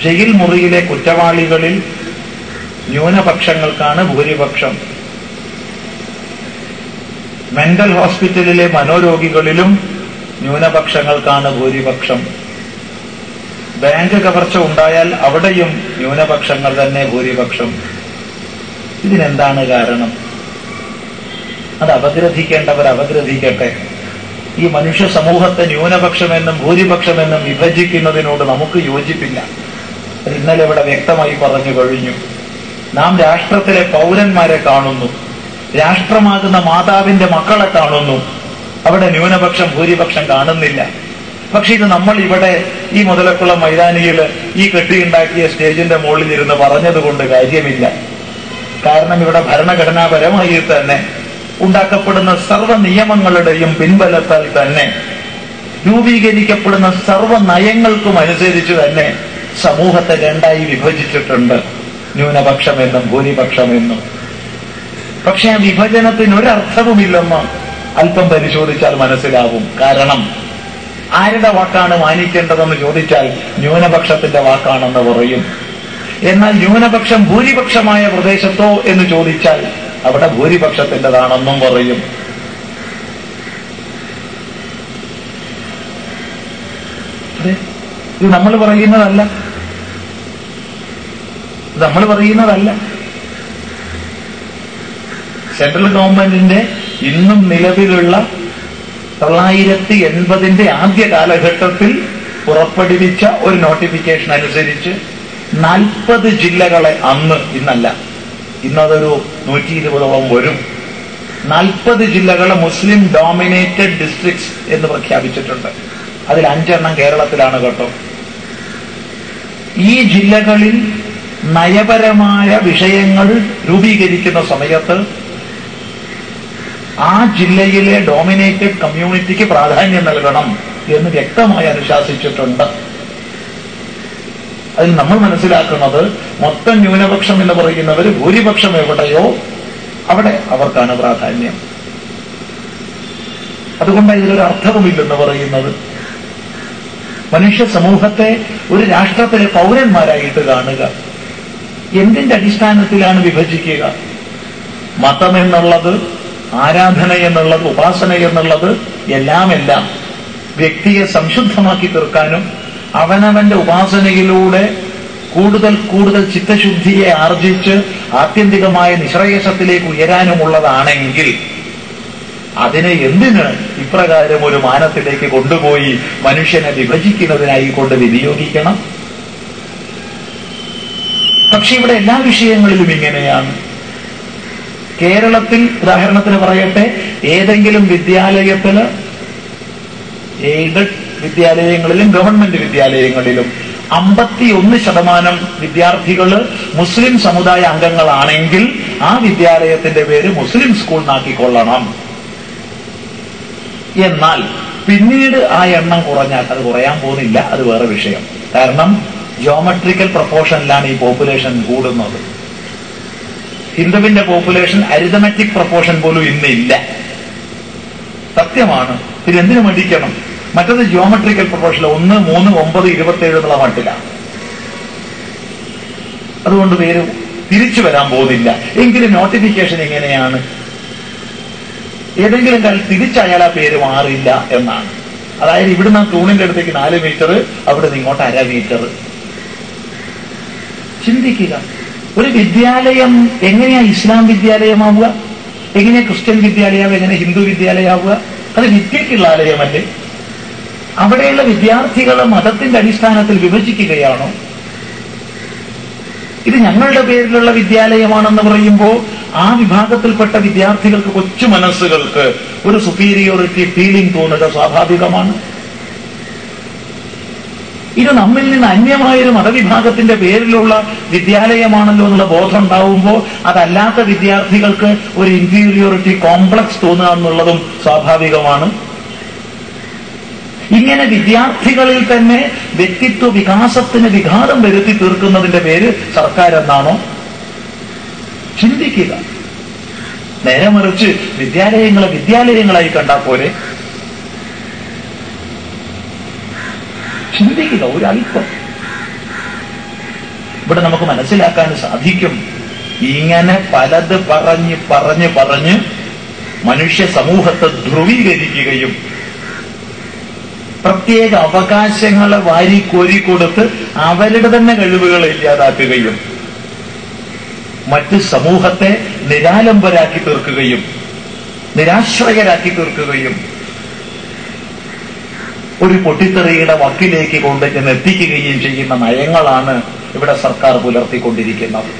Jail മുറിയിലെ കുറ്റവാളികളിൽ ന്യൂനപക്ഷങ്ങൾക്കാണ് ഭൂരിപക്ഷം. Mental ഹോസ്പിറ്റലിലെ മനോരോഗികളിലും ന്യൂനപക്ഷങ്ങൾക്കാണ് ഭൂരിപക്ഷം. ബാങ്ക് കവർച്ച ഉണ്ടായാൽ അവിടെയും ന്യൂനപക്ഷങ്ങൾ തന്നെ ഭൂരിപക്ഷം. ഇതിനെന്താണ് കാരണം? അത് അപഗ്രഥിക്കേണ്ടവർ അപഗ്രഥിക്കട്ടെ. ഈ മനുഷ്യ സമൂഹത്തെ ന്യൂനപക്ഷമെന്നും ഭൂരിപക്ഷമെന്നും വിഭജിക്കുന്നതിനോട് നമുക്ക് യോജിപ്പില്ല. അത് ഇന്നലെ ഇവിടെ വ്യക്തമായി പറഞ്ഞു കഴിഞ്ഞു. നാം രാഷ്ട്രത്തിലെ പൗരന്മാരെ കാണുന്നു, രാഷ്ട്രമാകുന്ന മാതാവിന്റെ മക്കളെ കാണുന്നു. അവിടെ ന്യൂനപക്ഷം ഭൂരിപക്ഷം കാണുന്നില്ല. പക്ഷെ ഇത് നമ്മൾ ഇവിടെ ഈ മുതലക്കുളം മൈതാനിയിൽ ഈ കെട്ടിയുണ്ടാക്കിയ സ്റ്റേജിന്റെ മുകളിൽ ഇരുന്ന് പറഞ്ഞതുകൊണ്ട് കാര്യമില്ല. കാരണം ഇവിടെ ഭരണഘടനാപരമായി തന്നെ ഉണ്ടാക്കപ്പെടുന്ന സർവ്വ നിയമങ്ങളുടെയും പിൻബലത്താൽ തന്നെ രൂപീകരിക്കപ്പെടുന്ന സർവ്വ നയങ്ങൾക്കും അനുസരിച്ച് തന്നെ സമൂഹത്തെ രണ്ടായി വിഭജിച്ചിട്ടുണ്ട്, ന്യൂനപക്ഷമെന്നും ഭൂരിപക്ഷമെന്നും. പക്ഷെ ആ വിഭജനത്തിന് ഒരർത്ഥവുമില്ലെന്ന് അല്പം പരിശോധിച്ചാൽ മനസ്സിലാവും. കാരണം ആരുടെ വാക്കാണ് മാനിക്കേണ്ടതെന്ന് ചോദിച്ചാൽ ന്യൂനപക്ഷത്തിന്റെ വാക്കാണെന്ന് പറയും. എന്നാൽ ന്യൂനപക്ഷം ഭൂരിപക്ഷമായ പ്രദേശത്തോ എന്ന് ചോദിച്ചാൽ അവിടെ ഭൂരിപക്ഷത്തിൻ്റെതാണെന്നും പറയും. ഇത് നമ്മൾ പറയുന്നതല്ല. സെൻട്രൽ ഗവൺമെന്റിന്റെ ഇന്നും നിലവിലുള്ള 1980 ആദ്യ കാലഘട്ടത്തിൽ പുറപ്പെടുവിച്ച ഒരു നോട്ടിഫിക്കേഷൻ അനുസരിച്ച് 40 ജില്ലകളെ ഇന്നല്ല, ഇന്നതൊരു 120ഓളം വരും, 40 ജില്ലകളെ മുസ്ലിം ഡോമിനേറ്റഡ് ഡിസ്ട്രിക്ട്സ് എന്ന് പ്രഖ്യാപിച്ചിട്ടുണ്ട്. അതിൽ 5 എണ്ണം കേരളത്തിലാണ് കേട്ടോ. ഈ ജില്ലകളിൽ നയപരമായ വിഷയങ്ങൾ രൂപീകരിക്കുന്ന സമയത്ത് ആ ജില്ലയിലെ ഡോമിനേറ്റഡ് കമ്മ്യൂണിറ്റിക്ക് പ്രാധാന്യം നൽകണം എന്ന് വ്യക്തമായി അനുശാസിച്ചിട്ടുണ്ട്. അതിൽ നമ്മൾ മനസ്സിലാക്കുന്നത് മൊത്തം ന്യൂനപക്ഷം എന്ന് പറയുന്നവർ ഭൂരിപക്ഷം എവിടെയോ അവിടെ അവർക്കാണ് പ്രാധാന്യം. അതുകൊണ്ട് ഇതിലൊരു അർത്ഥവുമില്ലെന്ന് പറയുന്നത്. മനുഷ്യ സമൂഹത്തെ ഒരു രാഷ്ട്രത്തിലെ പൗരന്മാരായിട്ട് കാണുക. എന്തിന്റെ അടിസ്ഥാനത്തിലാണ് വിഭജിക്കുക? മതം എന്നുള്ളത്, ആരാധന എന്നുള്ളത്, ഉപാസന എന്നുള്ളത് എല്ലാം വ്യക്തിയെ സംശുദ്ധമാക്കി തീർക്കാനും അവനവന്റെ ഉപാസനയിലൂടെ കൂടുതൽ കൂടുതൽ ചിത്തശുദ്ധിയെ ആർജിച്ച് ആത്യന്തികമായ നിശ്രേയസത്തിലേക്ക് ഉയരാനുമുള്ളതാണെങ്കിൽ അതിനെ എന്തിന് ഇപ്രകാരം ഒരു മാനത്തിലേക്ക് കൊണ്ടുപോയി മനുഷ്യനെ വിഭജിക്കുന്നതിനായി കൊണ്ട് വിനിയോഗിക്കണം? പക്ഷെ ഇവിടെ എല്ലാ വിഷയങ്ങളിലും ഇങ്ങനെയാണ്. കേരളത്തിൽ ഉദാഹരണത്തിന് പറയട്ടെ, ഏതെങ്കിലും വിദ്യാലയത്തില് എയ്ഡഡ് വിദ്യാലയങ്ങളിലും ഗവൺമെന്റ് വിദ്യാലയങ്ങളിലും 51% വിദ്യാർത്ഥികള് മുസ്ലിം സമുദായ അംഗങ്ങളാണെങ്കിൽ ആ വിദ്യാലയത്തിന്റെ പേര് മുസ്ലിം സ്കൂൾ എന്നാക്കിക്കൊള്ളണം. എന്നാൽ പിന്നീട് ആ എണ്ണം കുറഞ്ഞാൽ, അത് കുറയാൻ പോകുന്നില്ല, അത് വേറെ വിഷയം. കാരണം ജിയോമെട്രിക്കൽ പ്രൊപ്പോർഷനിലാണ് ഈ പോപ്പുലേഷൻ കൂടുന്നത്. ഹിന്ദുവിന്റെ പോപ്പുലേഷൻ അരിതമെറ്റിക് പ്രൊപ്പോർഷൻ പോലും ഇന്നില്ല. സത്യമാണ്. ഇതിനെന്തിനു മടിക്കണം? മറ്റത് ജിയോമെട്രിക്കൽ പ്രൊപ്പോർഷൻ 1, 3, 9, 27 എന്നുള്ള മട്ടിലാണ്. അതുകൊണ്ട് പേര് തിരിച്ചു വരാൻ പോകുന്നില്ല. എങ്കിലും നോട്ടിഫിക്കേഷൻ എങ്ങനെയാണ്? ഏതെങ്കിലും കാലം തിരിച്ചയാൽ ആ പേര് മാറില്ല എന്നാണ്. അതായത് ഇവിടുന്ന് തൂണിന്റെ അടുത്തേക്ക് 4 മീറ്റർ, അവിടെ നിന്ന് ഇങ്ങോട്ട് 1/2 മീറ്റർ. ചിന്തിക്കുക, ഒരു വിദ്യാലയം എങ്ങനെയാ ഇസ്ലാം വിദ്യാലയമാവുക? എങ്ങനെയാ ക്രിസ്ത്യൻ വിദ്യാലയമാവുക? എങ്ങനെ ഹിന്ദു വിദ്യാലയമാവുക? അത് വിദ്യക്കുള്ള ആലയമല്ലേ? അവിടെയുള്ള വിദ്യാർത്ഥികളെ മതത്തിന്റെ അടിസ്ഥാനത്തിൽ വിഭജിക്കുകയാണോ? ഇത് ഞങ്ങളുടെ പേരിലുള്ള വിദ്യാലയമാണെന്ന് പറയുമ്പോൾ ആ വിഭാഗത്തിൽപ്പെട്ട വിദ്യാർത്ഥികൾക്ക്, കൊച്ചു മനസ്സുകൾക്ക് ഒരു സുപ്പീരിയോറിറ്റി ഫീലിംഗ് തോന്നുക സ്വാഭാവികമാണ്. ഇത് നമ്മിൽ നിന്ന് അന്യമായൊരു മതവിഭാഗത്തിന്റെ പേരിലുള്ള വിദ്യാലയമാണല്ലോ എന്നുള്ള ബോധം ഉണ്ടാവുമ്പോൾ അതല്ലാത്ത വിദ്യാർത്ഥികൾക്ക് ഒരു ഇൻഫീരിയോറിറ്റി കോംപ്ലക്സ് തോന്നുക എന്നുള്ളതും സ്വാഭാവികമാണ്. ഇങ്ങനെ വിദ്യാർത്ഥികളിൽ തന്നെ വ്യക്തിത്വ വികാസത്തിന് വിഘാതം വരുത്തി തീർക്കുന്നതിന്റെ പേര് സർക്കാർ എന്നാണോ? ചിന്തിക്കുക. നേരെ മറിച്ച് വിദ്യാലയങ്ങളെ വിദ്യാലയങ്ങളായി കണ്ടാൽ പോലെ. ചിന്തിക്കുക ഒരല്പം. ഇവിടെ നമുക്ക് മനസ്സിലാക്കാൻ സാധിക്കും. ഇങ്ങനെ പലത് പറഞ്ഞ് മനുഷ്യ സമൂഹത്തെ ധ്രുവീകരിക്കുകയും പ്രത്യേക അവകാശങ്ങളെ വാരിക്കോരിക്കൊടുത്ത് അവരുടെ തന്നെ കഴിവുകളെ ഇല്ലാതാക്കുകയും മറ്റ് സമൂഹത്തെ നിരാലംബരാക്കി തീർക്കുകയും നിരാശ്രയരാക്കി തീർക്കുകയും ഒരു പൊട്ടിത്തെറിയുടെ വക്കിലേക്ക് കൊണ്ടുചെന്ന് എത്തിക്കുകയും ചെയ്യുന്ന നയങ്ങളാണ് ഇവിടെ സർക്കാർ പുലർത്തിക്കൊണ്ടിരിക്കുന്നത്.